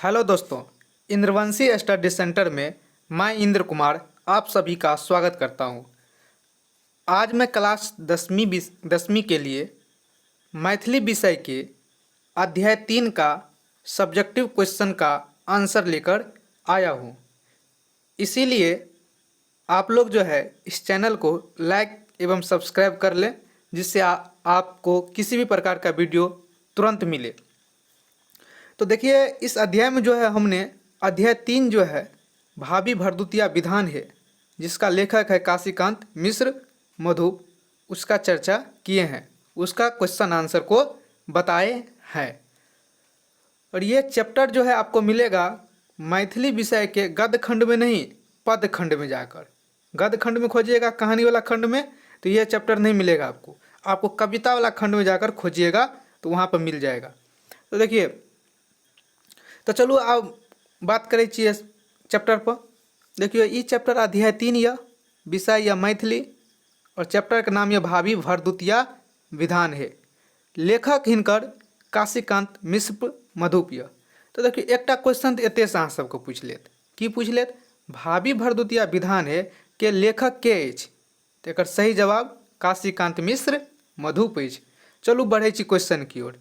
Hello दोस्तों, इंद्रवंशी study centre में मैं इंद्र कुमार आप सभी का स्वागत करता हूं। आज मैं क्लास 10वीं के लिए मैथिली विषय के अध्याय 3 का सब्जेक्टिव क्वेश्चन का आंसर लेकर आया हूं। इसीलिए आप लोग जो है इस चैनल को लाइक एवं सब्सक्राइब कर लें, जिससे आपको किसी भी प्रकार का वीडियो तुरंत मिले। तो देखिए, इस अध्याय में जो है हमने अध्याय 3 जो है भावी भरदुतिया विधान है, जिसका लेखक है काशीकांत मिश्र मधु, उसका चर्चा किए हैं, उसका क्वेश्चन आंसर को बताए हैं। और ये चैप्टर जो है आपको मिलेगा मैथिली विषय के गद्य खंड में नहीं, पद खंड में जाकर। गद्य खंड में खोजिएगा कहानी वाला खंड में तो ये चैप्टर नहीं मिलेगा आपको कविता वाला खंड में जाकर खोजिएगा तो वहाँ पर मिल जाएगा। तो देखिए, तो चलो अब बात करें चाहिए चैप्टर पर। देखिए, ये चैप्टर अध्याय 3 यह विषय या मैथिली और चैप्टर का नाम यह भावी भरदुतिया विधान है। लेखक हिनकर काशीकांत मिश्र मधुप्य। तो देखिए, एकटा क्वेश्चन तो एते से अहाँ सबको पूछ लेत, की पूछ लेत, भावी भरदुतिया विधान है के लेखक के अछि? तो एकर सही जवाब काशीकांत मिश्र मधुप्य अछि। चलू बढ़े छी क्वेश्चन की ओर।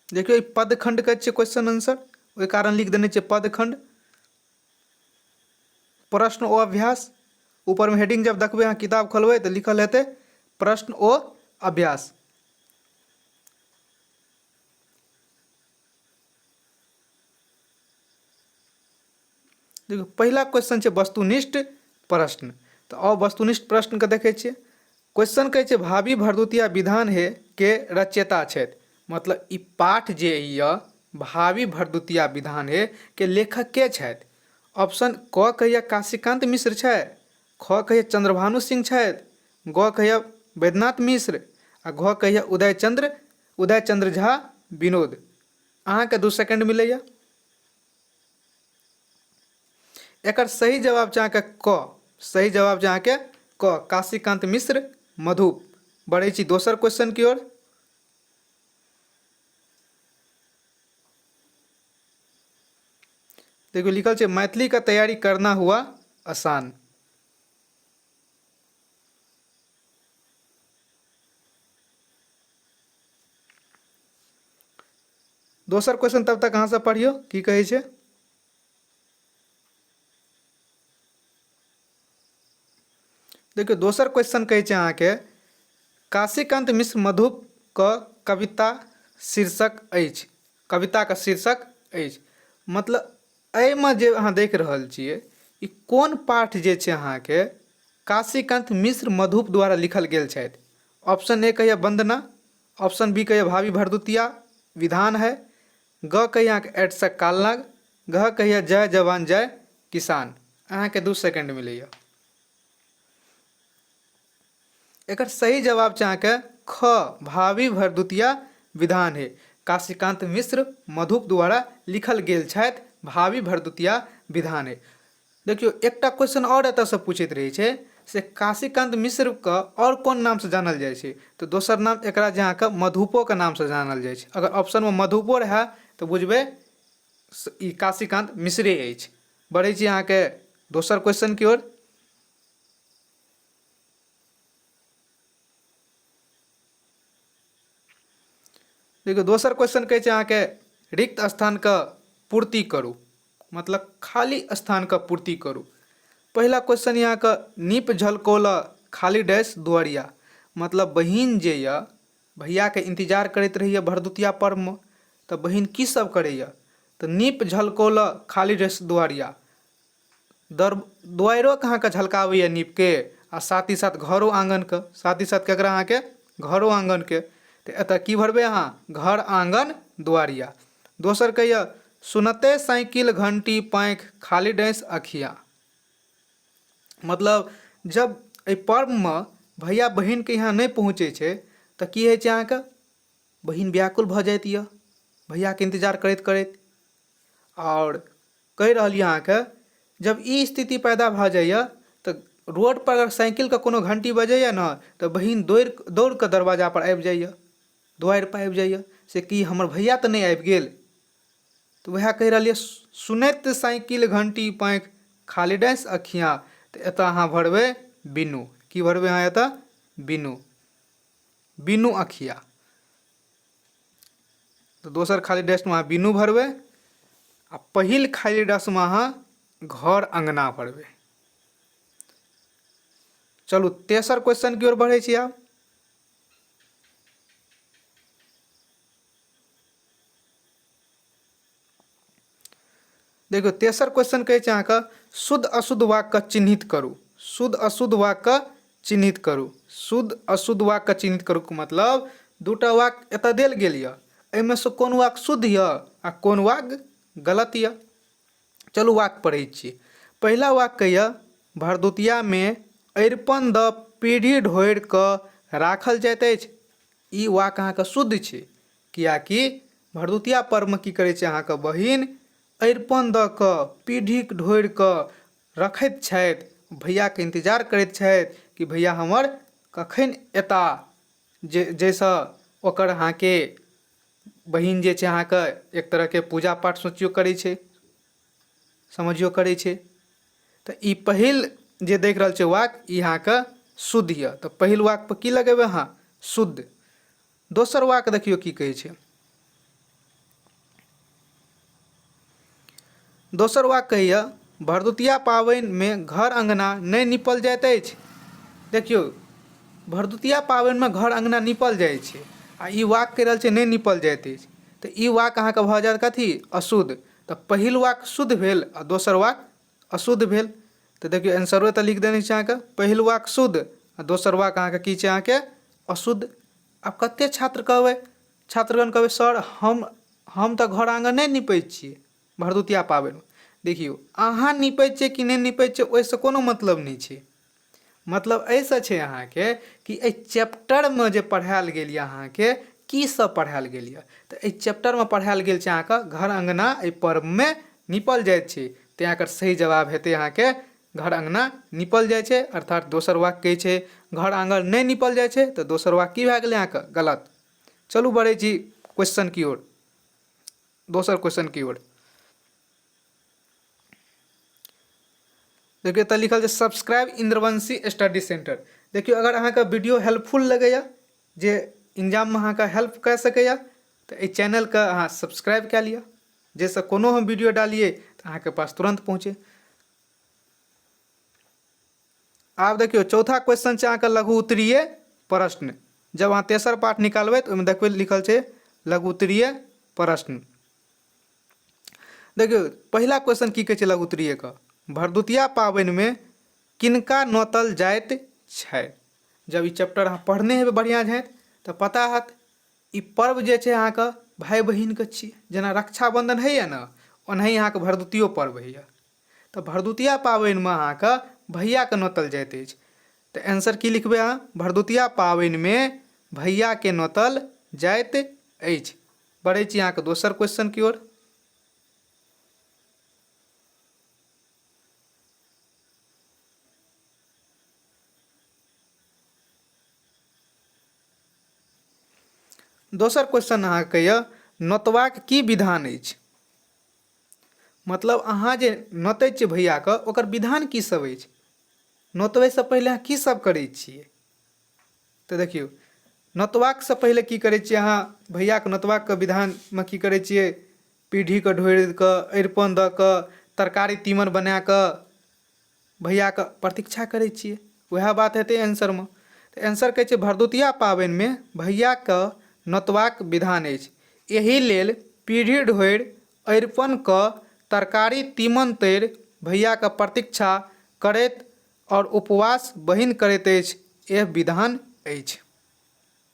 देखियो, पद खंड कहै छै क्वेश्चन आंसर, ओहि कारण लिख देने छै पद खंड। प्रश्न ओ अभ्यास, ऊपर में हेडिंग जब देखबै अहाँ किताब खोलबै तो लिखल हेतै प्रश्न ओ अभ्यास। देखियो, पहला क्वेश्चन छै वस्तुनिष्ठ प्रश्न। तो अब वस्तुनिष्ठ प्रश्न के देखै छियै। क्वेश्चन कहै छै भावी भरदुतिया विधान है के रचयिता छथि, मतलब ई पाठ जे यऽ भावी भरदुतिया विधान है के लेखक के छथि? ऑप्शन क कहिया काशीकांत मिश्र छै, ख कहिया चंद्रभानु सिंह छथि, ग कहिया वैद्यनाथ मिश्र, आ घ कहिया उदयचंद्र झा विनोद। अहाँके 2 सेकंड मिलैया। एकर सही जवाब छै अहाँके क। सही जवाब छै अहाँके क, काशीकांत मिश्र मधु। बढ़ै छी दोसर क्वेश्चन की ओर। देखिए, लिखल छै मैथिली का तैयारी करना हुआ आसान। दोसर क्वेश्चन तब तक अहाँ सब पढ़ियो की कहै छै। देखियो, दोसर क्वेश्चन कहै छै अहाँके काशीकांत मिश्र मधु क कविता शीर्षक अछि, कविता का शीर्षक अछि। मतलब एहिमे जे अहाँ देख रहल छियै ई कोन पाठ जे छै अहाँके काशीकांत मिश्र मधुप द्वारा लिखल गेल छथि। ऑप्शन ए कहिया वंदना, ऑप्शन बी कहिया भावी भरदुतिया विधान है, ग कहिया एटसक कालनाग, घ कहिया जय जवान जय किसान। अहाँके 2 सेकंड मिलैया। एकर सही जवाब छै अहाँके ख, भावी भरदुतिया विधान है, काशीकांत मिश्र मधुप द्वारा लिखल गेल छथि भावी भरदुतिया विधान है। देखियो, एकटा क्वेश्चन और एतऽ से पूछैत रहै छै से काशीकांत मिश्र के और कोन नाम से जानल जाइ छै। तो दोसर नाम एकरा जे अहाँके मधुपो के नाम से जानल जाइ छै। अगर ऑप्शन में मधुपो रहे तो बुझबै ई काशीकांत मिश्रे अछि। बढ़ै छी अहाँके दोसर क्वेश्चन की ओर। देखियो, दोसर क्वेश्चन कहै छै अहाँके रिक्त स्थान के पूर्ति करू, मतलब खाली स्थान के पूर्ति करू। पहला क्वेश्चन यहाँ का नीप झलकोल खाली डैश दुआरिया, मतलब बहिन जे या भैया के इंतजार करैत रहिए भरदुतिया पर्व में, तो बहिन की सब करैया तो नीप झलकोल खाली डैश दुआरिया, दुआरो के अहाँके झलकावैया नीप के, आ साथ ही साथ घरो आंगन के, साथ ही साथ केकरा अहाँके घरो आंगन के। तो एतऽ की भरबै अहाँ घर आंगन दुआरिया। दोसर कहिया सुनते साइकिल घंटी पैंख खाली डैश अखिया, मतलब जब एहि पर्व में भैया बहिन के यहाँ नहीं पहुँचे छै तो की होइ छै अहाँके बहिन व्याकुल भऽ जाइत यऽ भैया के इंतजार करैत करैत। और कहि रहलिए अहाँके जब ई स्थिति पैदा भऽ जाइए तो रोड पर अगर साइकिल के कोनो घंटी बजैया ना तो बहिन दौड़ के दरवाजा पर आबि जाइए। दुआरि पर आबि जाइए से कि हमर भैया तऽ नहि आबि गेल। तऽ वएह कहि रहलिए सुनैत साइकिल घंटी पाँखि खाली डाँसि अखियाँ। तऽ एतऽ अहाँ भरबै बिनु। की भरबै अहाँ एतऽ? बिनु। बिनु अखिया। तऽ दोसर खाली डैशमे अहाँ बिनु भरबै आ पहिल खाली डैशमे अहाँ घर अँगना भरबै। चलू तेसर क्वेश्चन की ओर बढ़ै छी आब। देखियौ तेसर क्वेश्चन कहै छै अहाँके शुद्ध अशुद्ध वाक्यके चिन्हित करू। शुद्ध अशुद्ध वाक्य चिन्हित करू। शुद्ध अशुद्ध वाक्य चिन्हित करू के मतलब दूटा वाक्य एतऽ देल गेल यऽ, एहिमे से कोन वाक्य शुद्ध यऽ आ कोन वाक्य गलत यऽ। चलू वाक्य पढ़ै छी। पहिला वाक्य यऽ भरदुतियामे अरिपन दऽ पीढ़ी ढोरि कऽ राखल जाइत अछि। ई वाक्य अहाँके शुद्ध छै, कियाकि भरदुतिया पर्वमे की करै छै अहाँके बहिन अरिपन दऽ कऽ पीढ़ी ढोरि कऽ रखैत छथि, भैयाके इन्तजार करैत छथि कि भैया हमर कखन अएताह, जाहिसँ ओकर अहाँके बहिन जे छै अहाँके एक तरहके पूजा पाठ सोचियो करै छै, समझियो करै छै। तऽ ई पहिल जे देख रहल छै वाक्य ई अहाँके शुद्ध यऽ। तऽ पहिल वाक्य पर की लगेबै अहाँ? शुद्ध। दोसर वाक्य देखियौ की कहै छै। दोसर वाक्य कहैए भरदुतिया पाबनिमे घर अँगना नहि नीपल जाइत अछि। देखियौ भरदुतिया पाबनिमे घर अँगना नीपल जाइ छै आ ई वाक्य कहि रहल छै नहि नीपल जाइत अछि। तऽ ई वाक्य अहाँके भऽ जायत कथी? अशुद्ध। तऽ पहिल वाक्य शुद्ध भेल आ दोसर वाक्य अशुद्ध भेल। तऽ देखियौ आंसरो तऽ लिख देने छै अहाँके पहिल वाक्य शुद्ध आ दोसर वाक्य अहाँके की छै अहाँके अशुद्ध। आब कतेक छात्र कहबै, छात्रगण कहबै सर हम तऽ घर आँगन नहि नीपै छियै भरदुतिया पाबनिमे। देखियौ अहाँ नीपै छियै कि नहि नीपै छियै ओहिसँ कोनो मतलब नहि छै। मतलब एहिसँ छै अहाँके कि एहि चैप्टरमे जे पढ़ायल गेल यऽ अहाँके की सब पढ़ायल गेल यऽ। तऽ एहि चैप्टरमे पढ़ायल गेल छै अहाँके घर अँगना एहि पर्वमे नीपल जाइत छै। तेँ एकर सही जवाब हेतै अहाँके घर अँगना नीपल जाइ छै। अर्थात दोसर वाक्य कहै छै घर आँगन नहि नीपल जाइ छै, तऽ दोसर वाक्य की भए गेलै अहाँके गलत। चलू बढ़ै छी क्वेश्चन की ओर, दोसर क्वेश्चन की ओर। देखियौ एतऽ लिखल छै सब्सक्राइब इंद्रवंशी स्टडी सेंटर। देखियौ अगर अहाँके वीडियो हेल्पफुल लगैए, जे एग्जाममे अहाँके हेल्प कऽ सकैए, तऽ एहि चैनलके अहाँ सब्सक्राइब कए लिअ, जाहिसँ कोनो हम वीडियो डालिए तऽ अहाँके पास तुरंत पहुँचे। आब देखियौ चौथा क्वेश्चन छै अहाँके लघु उत्तरीय प्रश्न। जब अहाँ तेसर पाठ निकालबै तऽ ओहिमे देखबै लिखल छै लघु उत्तरीय प्रश्न। देखियौ पहिला क्वेश्चन की कहै छै लघु उत्तरीयके, भरदुतिया पाबनिमे किनका नोतल जाइत छै। जब ई चैप्टर अहाँ पढ़ने हेबै बढ़िआँ झाँति तऽ पता हैत ई पर्व जे छै अहाँके भाय बहिनके छियै। जेना रक्षाबन्धन होइए ने ओनाही अहाँके भरदुतियो पर्व होइए। तऽ भरदुतिया पाबनिमे अहाँके भैयाके नोतल जाइत अछि। तऽ आंसर की लिखबै अहाँ? भरदुतिया पाबनिमे भैयाके नोतल जाइत अछि। बढ़ै छी अहाँके दोसर क्वेश्चन की ओर। दोसर क्वेश्चन अहाँके कहैए नोतबाक की विधान अछि। मतलब अहाँ जे नोतै छियै भैयाके ओकर विधान की सब अछि, नोतबैसँ पहिले अहाँ की सब करै छियै। तऽ देखियौ नोतबाकसँ पहिले की करै छियै अहाँ, भैयाके नोतबाके विधानमे की करै छियै पीढ़ीके ढोरि कऽ अरिपन दऽ कऽ तरकारी तीमन बना कऽ भैयाके प्रतीक्षा करै छियै। वएह बात हेतै आंसरमे। तऽ आंसर कहै छै भरदुतिया पाबनिमे भैयाके नोतबाक विधान अछि। एहि लेल पीढ़ी ढोरि अरिपन कऽ तरकारी तीमन तरि भैयाके प्रतीक्षा करैत और उपवास बहिन करैत अछि, यह विधान अछि।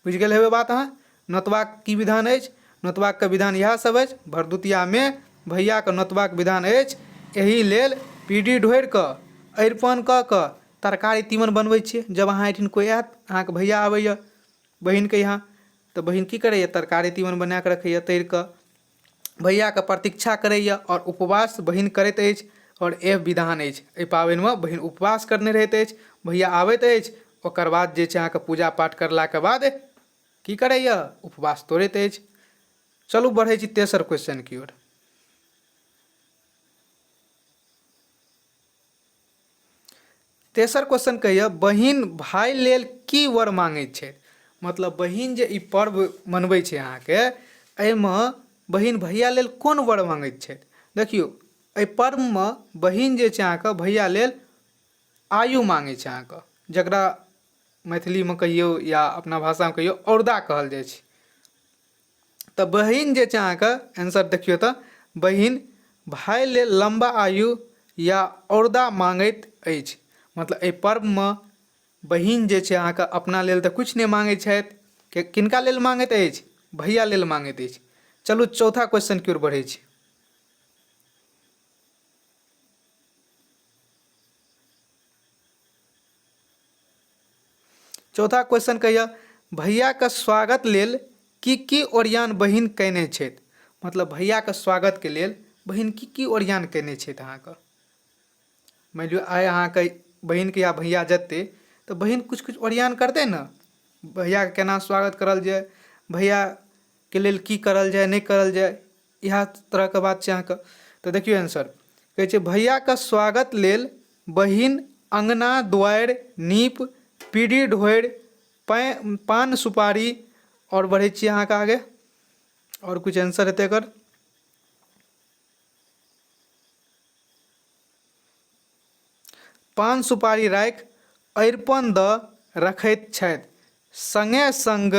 बुझि गेल हेबै बात अहाँ। नोतबाक की विधान अछि? नोतबाकके विधान इएह सब अछि। भरदुतियामे भैयाके नोतबाक विधान अछि एहि लेल पीढ़ी ढोरि कऽ अरिपन कऽ कऽ तरकारी तीमन बनबै छियै। जब अहाँ एहिठिन कोइ आयत अहाँके भैया आबैए बहिनके यहाँ, तऽ बहिन की करैए तरकारी तीमन बना कऽ रखैए तरि कऽ, भैयाके प्रतीक्षा करैए और उपवास बहिन करैत अछि। और एह विधान अछि। एहि पाबनिमे बहिन उपवास करने रहैत अछि, भैया आबैत अछि, ओकर बाद जे छै अहाँके पूजा पाठ करलाके बाद की करैया उपवास तोड़ैत अछि। चलू बढ़ै छी तेसर क्वेश्चन की ओर। तेसर क्वेश्चन कहैया बहिन भाई लेल की वर मांगैत छै। मतलब बहिन जे ई पर्व मनबै छै अहाँके, एहिमे बहिन भैया लेल कोन वर मांगैत छथि। देखियौ एहि पर्वमे बहिन जे छै अहाँके भैया लेल आयु मांगै छै अहाँके, जकरा मैथिलीमे कहियौ या अपना भाषामे कहियौ औरदा कहल जाइ छै। तऽ बहिन जे छै अहाँके आंसर देखियौ तऽ बहिन भाई लेल लंबा आयु या औरदा मांगैत अछि। मतलब एहि पर्वमे बहिन जे छै अहाँके अपना लेल तऽ किछु नहि मांगै छथि, किनका लेल मांगैत अछि, भैया लेल मांगैत अछि। चलू चौथा क्वेश्चन की ओर बढ़ै छी। चौथा क्वेश्चन कहैया भैयाके स्वागत लेल की ओरियान बहिन कयने छथि। मतलब भैयाके स्वागतके लेल बहिन की ओरियान कयने छथि अहाँके। मानि लिअ आइ अहाँके बहिनके या भैया जेतै तऽ बहिन किछु किछु ओरियान करतै ने, भैयाके केना स्वागत करल जाय, भैयाके लेल की करल जाय नहि करल जाय, इएह तरहके बात छै अहाँके। तऽ देखियौ आंसर कहै छै भैयाके स्वागत लेल बहिन अँगना दुआरि नीप पीढ़ी ढोरि पान सुपारी और बढ़ै छियै अहाँके आगे और कुछ आंसर हेतै एकर। पान सुपारी राखि अरिपन दऽ रखैत छथि, संगे संग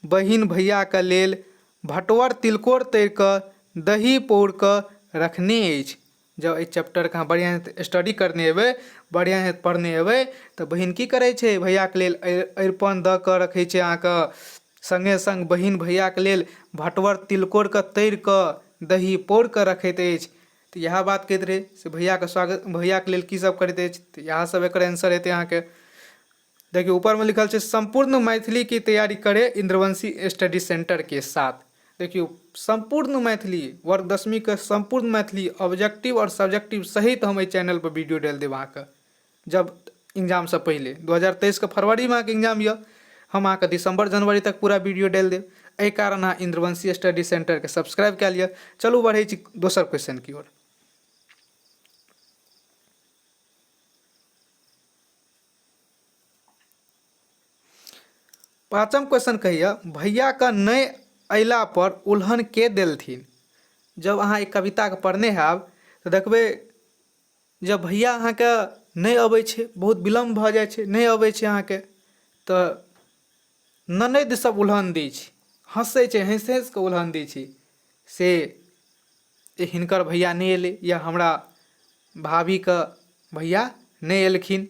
बहिन भैयाके लेल भटवर तिलकोर तरि कऽ दही पौर कऽ रखने अछि। जब एहि चैप्टरके अहाँ बढ़िआँ स्टडी करने हेबै, बढ़िआँ पढ़ने हेबै तऽ बहिन की करै छै भैयाके लेल अरिपन दऽ कऽ रखै छै अहाँके, संगे संग बहिन भैयाके लेल भटवर तिलकोरके तरि कऽ दही पौर कऽ रखैत अछि। तऽ इएह बात कहैत रहै से भैयाके स्वागत, भैयाके लेल की सब करैत अछि, तऽ इएह सब एकर आंसर हेतै अहाँके। देखिए ऊपर में लिखल है संपूर्ण मैथिली की तैयारी करें इंद्रवंशी स्टडी सेंटर के साथ। देखियो संपूर्ण मैथिली वर्ग 10वीं के संपूर्ण मैथिली ऑब्जेक्टिव और सब्जेक्टिव सहित हम चैनल पर वीडियो डाल देब अहाँके। जब एग्जाम से पहले 2023 के फरवरी में एग्जाम यऽ, हम अहाँके दिसंबर जनवरी तक पूरा वीडियो डाल देब। एहि कारण अहाँ इंद्रवंशी स्टडी सेंटर के सब्सक्राइब कए लिअ। चलू बढ़ै छी दोसर क्वेश्चन की ओर। पाँचम क्वेश्चन कहैया भैया के नहि अयला पर उल्हन के देलथिन। जब अहाँ एक कविताके पढ़ने हैब तऽ देखबै जब भैया अहाँके नहि अबै छै, बहुत विलम्ब भऽ जाइ छै, नहि अबै छै अहाँके, तऽ ननदि सब उल्हन दै छै, हँसै छै, हँसि हँसि कऽ उल्हन दै छै से हिनकर भैया नहि एलै या हमरा भाभीके भैया नहि एलखिन।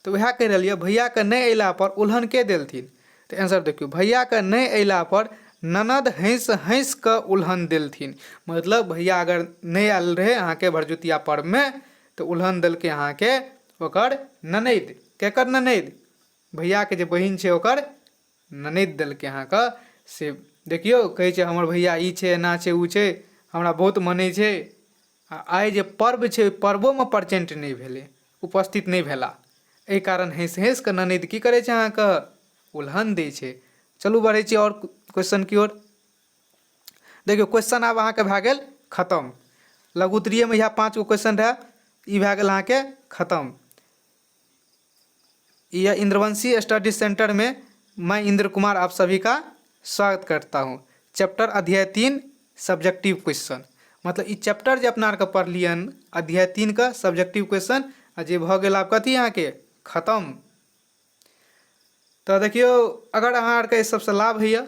तऽ उएह कहि रहल यऽ भैयाके नहि अयला पर उल्हन के देलथिन। तऽ आंसर देखियौ भैयाके नहि अयला पर ननद हँसि हँसि कऽ उल्हन देलथिन। मतलब भैया अगर नहि आयल रहै अहाँके भरदुतिया पर्वमे तऽ उल्हन देलकै अहाँके ओकर ननदि। केकर ननदि, भैयाके जे बहिन छै ओकर ननदि देलकै अहाँके। से देखियौ कहै छै हमर भैया ई छै, एना छै, ओ छै, हमरा बहुत मानै छै। आ आइ जे पर्व छै ओहि पर्वोमे प्रेजेंट नहि भेलै, उपस्थित नहि भेला। एहि कारण हँसि हँसि कऽ ननदि की करै छै अहाँके उल्हन दै छै। चलू बढ़ै छी आओर क्वेश्चन की ओर। देखियौ क्वेश्चन आब अहाँके भए गेल खतम। लघु उत्तरीयमे इएह 5 गो क्वेश्चन रहै, ई भए गेल अहाँके खतम। यह इंद्रवंशी स्टडी सेंटर में मैं इंद्र कुमार आप सभी का स्वागत करता हूँ। चैप्टर अध्याय 3 सब्जेक्टिव क्वेश्चन। मतलब ई चैप्टर जे अपना आरके पढ़लियन अध्याय 3 का सब्जेक्टिव क्वेश्चन आ जे भऽ गेल आब कथी अहाँके खतम। तऽ देखियौ अगर अहाँ आरके एहि सबसँ लाभ होइए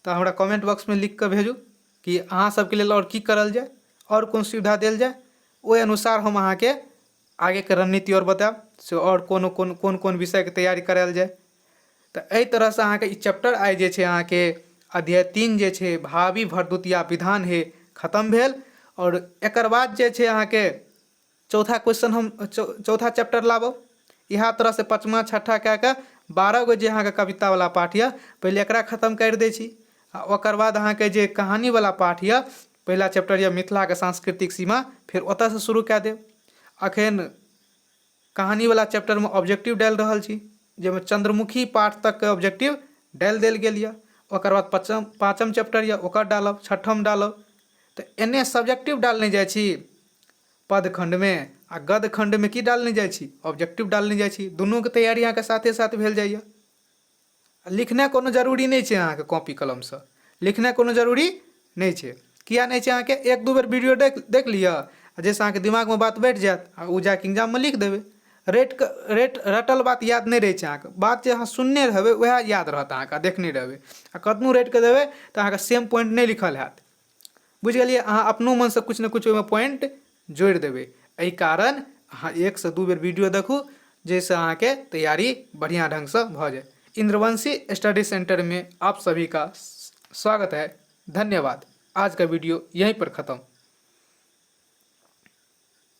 तऽ हमरा कमेंट बॉक्समे लिख कऽ भेजू कि अहाँ सबके लेल आओर की करल जाय, आओर कोन सुविधा देल जाय। ओहि अनुसार हम अहाँके आगेके रणनीति आओर बतायब से आओर कोन कोन विषयके तैयारी करायल जाय। तऽ एहि तरहसँ अहाँके ई चैप्टर आइ जे छै अहाँके अध्याय 3 जे छै भावी भरदुतिया विधान हे खतम भेल। आओर एकर बाद जे छै अहाँके चौथा चैप्टर लाबब। इएह तरहसँ पचमा छठा कए कऽ 12 गो जे अहाँके कवितावला पाठ यऽ पहिले एकरा खतम करि दै छी। आ ओकर बाद अहाँके जे कहानीवला पाठ यऽ, पहिला चैप्टर यऽ मिथिलाके सांस्कृतिक सीमा, फेर ओतयसँ शुरू कए देब। एखन कहानीवला चैप्टरमे ऑब्जेक्टिव डालि रहल छी, जाहिमे चंद्रमुखी पाठ तकके ऑब्जेक्टिव डालि देल गेल यऽ। ओकर बाद पाँचम चैप्टर या ओकर डालब, छठम डालब। तो एने सब्जेक्टिव डालने जाइ छी पद खंड में आ गद खंड में की डालने जाइ छी, ऑब्जेक्टिव डालने जाइ छी। दुनू के तैयारी अहाँके साथे साथ भेल जाइए। लिखनाइ कोनो जरूरी नहीं छै, अहाँके कॉपी कलम से लिखनाइ कोनो जरूरी नहीं छै। किया नहीं छै, अहाँके एक दू बेर वीडियो देख लिअ, जाहिसँ अहाँके दिमाग में बात बैठ जायत आ ओ जाके एग्जाम में लिख देबै। रटल बात याद नहीं रहै छै अहाँके, बात जे अहाँ सुनने रहबै वएह याद रहत अहाँके, देखने रहबै। आ कतनो रटि कऽ देबै तऽ अहाँके सेम पॉइंट नहीं लिखल हैत। बुझि गेलिए, अहाँ अपनो मन से कुछ ने कुछ ओहिमे पॉइंट जोड़ि देबै। एहि कारण अहाँ 1 से 2 बेर वीडियो देखू, जाहिसँ अहाँके तैयारी बढ़िया ढंग से भऽ जाए। इंद्रवंशी स्टडी सेंटर में आप सभी का स्वागत है। धन्यवाद। आज का वीडियो यहीं पर ख़त्म।